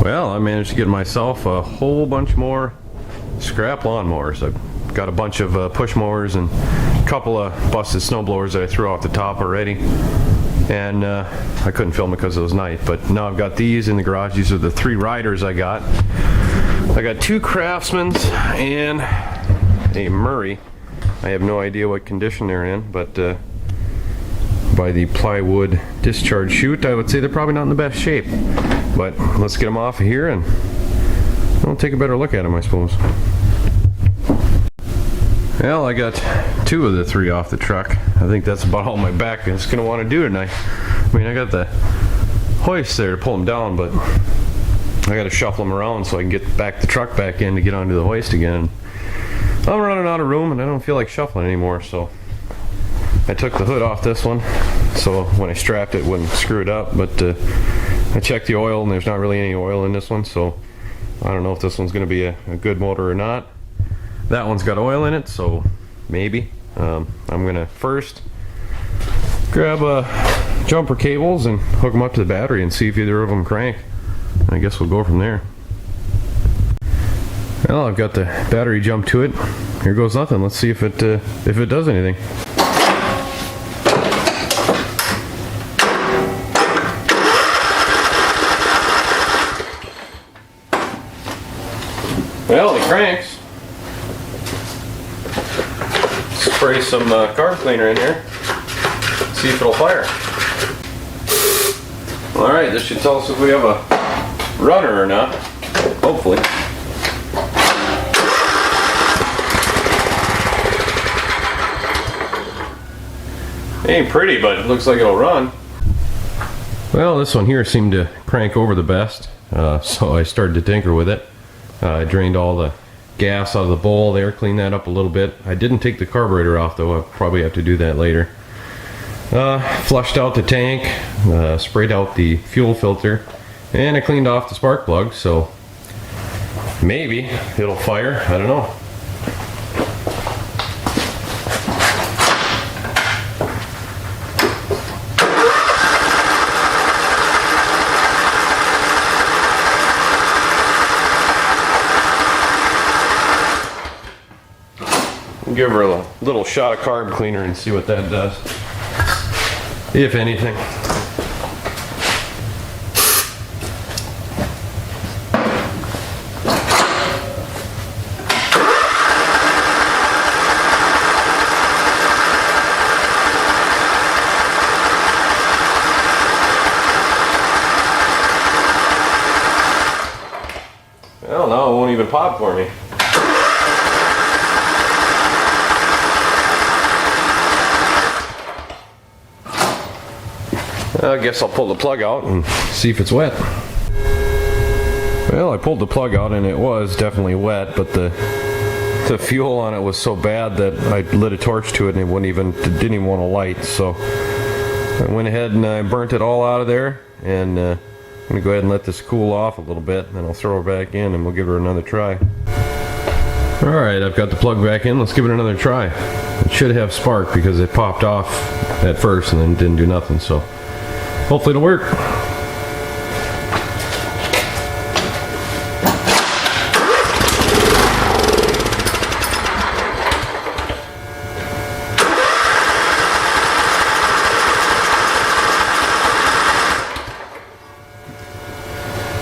Well, I managed to get myself a whole bunch more scrap lawnmowers. I've got a bunch of push mowers and a couple of busted snow blowers that I threw off the top already. And I couldn't film it because it was night, but now I've got these in the garage. These are the 3 riders I got. I got 2 Craftsmans and a Murray. I have no idea what condition they're in, but by the plywood discharge chute, I would say they're probably not in the best shape. But let's get them off of here and we'll take a better look at them, I suppose. Well, I got 2 of the 3 off the truck. I think that's about all my back is going to want to do tonight. I mean, I got the hoist there to pull them down, but I got to shuffle them around so I can get the truck back in to get onto the hoist again. I'm running out of room and I don't feel like shuffling anymore, so I took the hood off this one so when I strapped it wouldn't screw it up, but I checked the oil and there's not really any oil in this one, so I don't know if this one's going to be a good motor or not. That one's got oil in it, so maybe. I'm going to first grab jumper cables and hook them up to the battery and see if either of them crank. I guess we'll go from there. Well, I've got the battery jumped to it. Here goes nothing. Let's see if it does anything. Well, it cranks. Spray some carb cleaner in here. See if it'll fire. Alright, this should tell us if we have a runner or not. Hopefully. Ain't pretty, but it looks like it'll run. Well, this one here seemed to crank over the best, so I started to tinker with it. I drained all the gas out of the bowl there, cleaned that up a little bit. I didn't take the carburetor off though. I'll probably have to do that later. Flushed out the tank, sprayed out the fuel filter, and I cleaned off the spark plug, so maybe it'll fire. I don't know. Give her a little shot of carb cleaner and see what that does, if anything. Well, no, it won't even pop for me. I guess I'll pull the plug out and see if it's wet. Well, I pulled the plug out and it was definitely wet, but the fuel on it was so bad that I lit a torch to it and it didn't even want to light. So I went ahead and I burnt it all out of there, and I'm going to go ahead and let this cool off a little bit, and then I'll throw her back in and we'll give her another try. Alright, I've got the plug back in. Let's give it another try. It should have spark because it popped off at first and then didn't do nothing, so hopefully it'll work.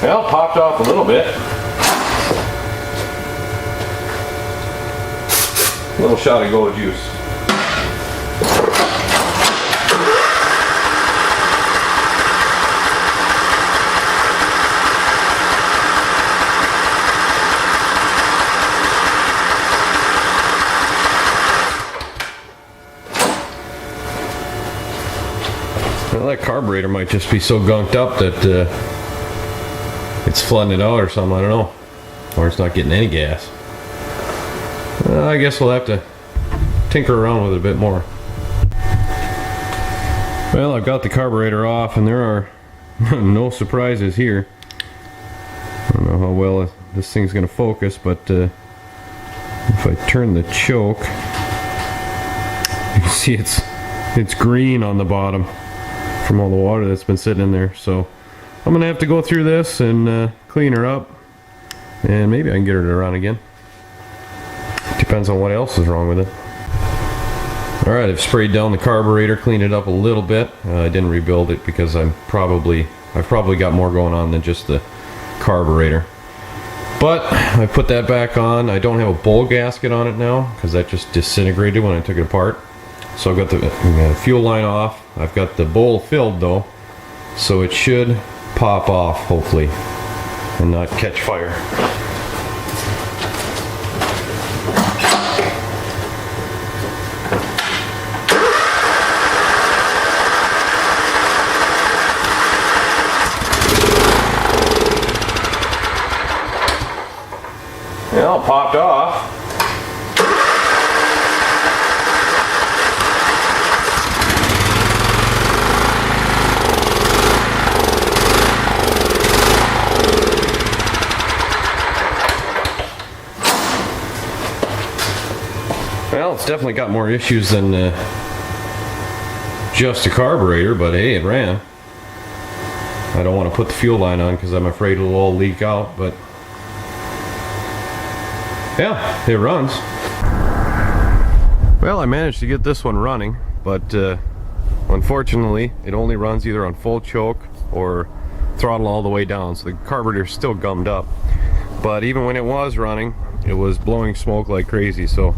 Well, popped off a little bit. A little shot of gold juice. Well, that carburetor might just be so gunked up that it's flooding it out or something, I don't know. Or it's not getting any gas. I guess we'll have to tinker around with it a bit more. Well, I've got the carburetor off and there are no surprises here. I don't know how well this thing's going to focus, but if I turn the choke, you can see it's green on the bottom from all the water that's been sitting in there. So I'm gonna have to go through this and clean her up, and maybe I can get her to run again. Depends on what else is wrong with it. Alright, I've sprayed down the carburetor, cleaned it up a little bit. I didn't rebuild it because I've probably got more going on than just the carburetor. But I put that back on. I don't have a bowl gasket on it now because that just disintegrated when I took it apart. So I've got the fuel line off. I've got the bowl filled though, so it should pop off hopefully and not catch fire. Well, it popped off. Well, it's definitely got more issues than just a carburetor, but hey, it ran. I don't want to put the fuel line on because I'm afraid it'll all leak out, but yeah, it runs. Well, I managed to get this one running, but unfortunately it only runs either on full choke or throttle all the way down, so the carburetor's still gummed up. But even when it was running, it was blowing smoke like crazy, so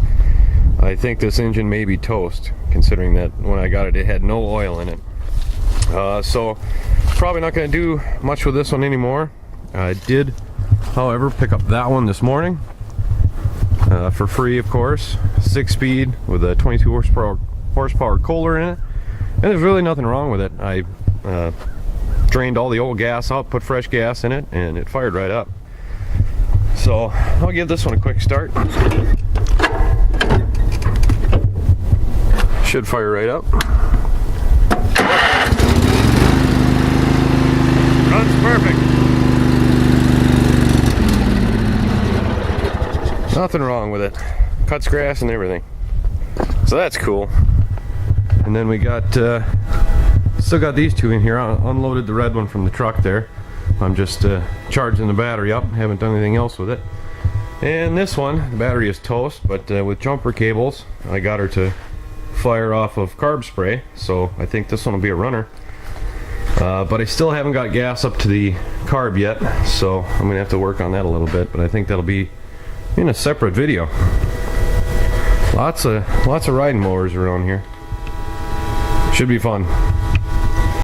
I think this engine may be toast, considering that when I got it, it had no oil in it. So probably not going to do much with this one anymore. I did, however, pick up that one this morning. For free, of course. 6-speed with a 22 horsepower Kohler in it, and there's really nothing wrong with it. I drained all the old gas out, put fresh gas in it, and it fired right up. So I'll give this one a quick start. Should fire right up. Runs perfect. Nothing wrong with it. Cuts grass and everything. So that's cool. And then we got, still got these two in here. I unloaded the red one from the truck there. I'm just charging the battery up. Haven't done anything else with it. And this one, the battery is toast, but with jumper cables, I got her to fire off of carb spray. So I think this one will be a runner. But I still haven't got gas up to the carb yet. So I'm going to have to work on that a little bit. But I think that'll be in a separate video. Lots of riding mowers around here. Should be fun.